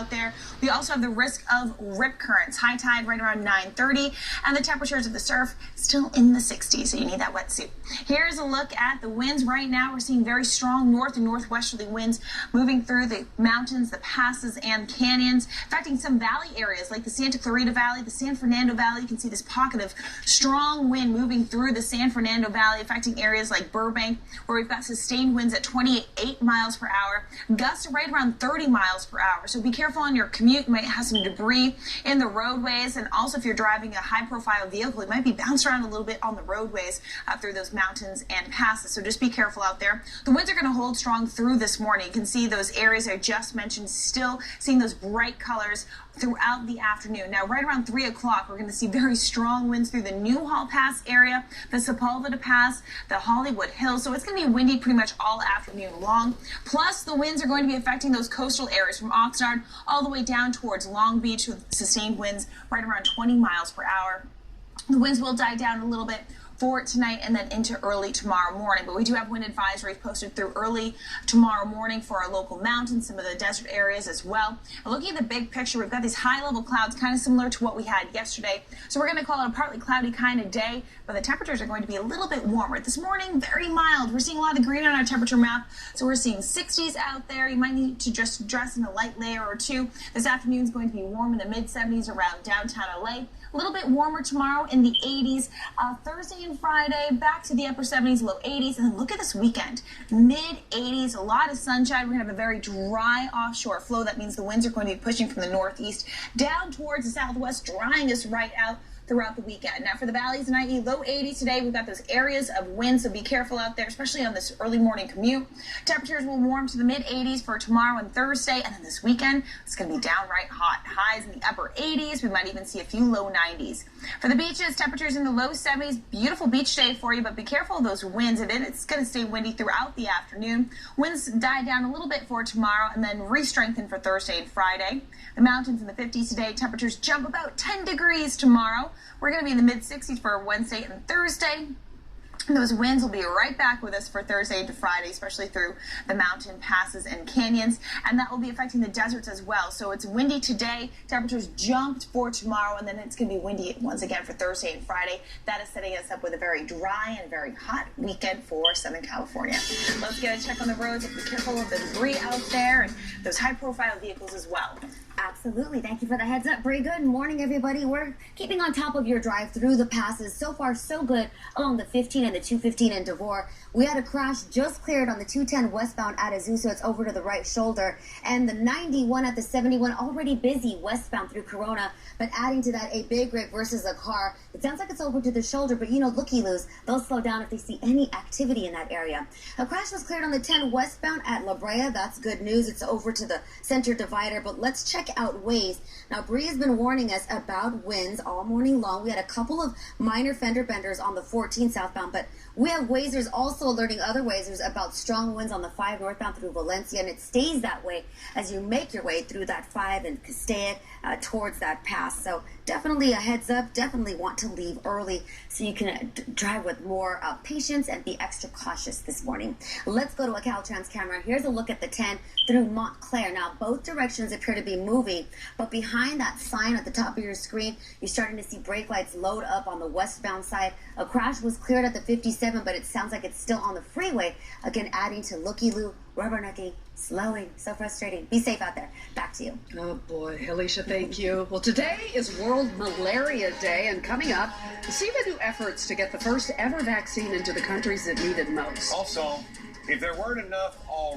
out there. We also have the risk of rip currents. High tide right around 9:30, and the temperatures of the surf still in the 60s, so you need that wetsuit. Here's a look at the winds right now. We're seeing very strong north and northwesterly winds moving through the mountains, the passes, and canyons, affecting some valley areas like the Santa Clarita Valley, the San Fernando Valley. You can see this pocket of strong wind moving through the San Fernando Valley, affecting areas like Burbank, where we've got sustained winds at 28 miles per hour, gusts right around 30 miles per hour. So be careful on your commute. You might have some debris in the roadways, and also if you're driving a high-profile vehicle, it might be bounced around a little bit on the roadways through those mountains and passes. So just be careful out there. The winds are going to hold strong through this morning. You can see those areas I just mentioned, still seeing those bright colors throughout the afternoon. Now, right around 3 o'clock, we're going to see very strong winds through the Newhall Pass area, the Sepulveda Pass, the Hollywood Hills. So it's going to be windy pretty much all afternoon long. Plus, the winds are going to be affecting those coastal areas from Oxnard all the way down towards Long Beach with sustained winds right around 20 miles per hour. The winds will die down a little bit for tonight and then into early tomorrow morning. But we do have wind advisories posted through early tomorrow morning for our local mountains, some of the desert areas as well. And looking at the big picture, we've got these high-level clouds kind of similar to what we had yesterday. So we're going to call it a partly cloudy kind of day, but the temperatures are going to be a little bit warmer. This morning, very mild. We're seeing a lot of green on our temperature map. So we're seeing 60s out there. You might need to just dress in a light layer or two. This afternoon is going to be warm in the mid-70s around downtown LA. A little bit warmer tomorrow in the 80s. Thursday and Friday, back to the upper 70s, low 80s. And then look at this weekend, mid-80s, a lot of sunshine. We're going to have a very dry offshore flow. That means the winds are going to be pushing from the northeast down towards the southwest, drying us right out throughout the weekend. Now for the valleys and IE, low 80s today. We've got those areas of wind, so be careful out there, especially on this early morning commute. Temperatures will warm to the mid 80s for tomorrow and Thursday, and then this weekend it's going to be downright hot. Highs in the upper 80s. We might even see a few low 90s. For the beaches, temperatures in the low 70s. Beautiful beach day for you, but be careful of those winds. It's going to stay windy throughout the afternoon. Winds die down a little bit for tomorrow and then re-strengthen for Thursday and Friday. The mountains in the 50s today. Temperatures jump about 10 degrees tomorrow. We're going to be in the mid-60s for Wednesday and Thursday. And those winds will be right back with us for Thursday to Friday, especially through the mountain passes and canyons. And that will be affecting the deserts as well. So it's windy today. Temperatures jumped for tomorrow, and then it's going to be windy once again for Thursday and Friday. That is setting us up with a very dry and very hot weekend for Southern California. Let's get a check on the roads. Be careful of the debris out there and those high-profile vehicles as well. Absolutely. Thank you for the heads up, Bree. Good morning, everybody. We're keeping on top of your drive through the passes. So far, so good along the 15 and the 215 in Devore. We had a crash just cleared on the 210 westbound at Azusa. It's over to the right shoulder. And the 91 at the 71 already busy westbound through Corona. But adding to that, a big rig versus a car. It sounds like it's over to the shoulder, but you know, looky-loos, they'll slow down if they see any activity in that area. A crash was cleared on the 10 westbound at La Brea. That's good news. It's over to the center divider. But let's check out Waze. Now, Bree has been warning us about winds all morning long. We had a couple of minor fender benders on the 14 southbound, but we have Wazers also alerting other Wazers about strong winds on the 5 northbound through Valencia, and it stays that way as you make your way through that 5 and Castaic towards that pass. So definitely a heads up. Definitely want to leave early so you can drive with more patience and be extra cautious this morning. Let's go to a Caltrans camera. Here's a look at the 10 through Montclair. Now, both directions appear to be moving, but behind that sign at the top of your screen, you're starting to see brake lights load up on the westbound side. A crash was cleared at the 57, but it sounds like it's still on the freeway. Again, adding to looky-loo, rubbernecking, slowing. So frustrating. Be safe out there. Back to you. Oh boy, Alysha, thank you. Well, today is World Malaria Day, and coming up, see the new efforts to get the first ever vaccine into the countries that need it most. Also, if there weren't enough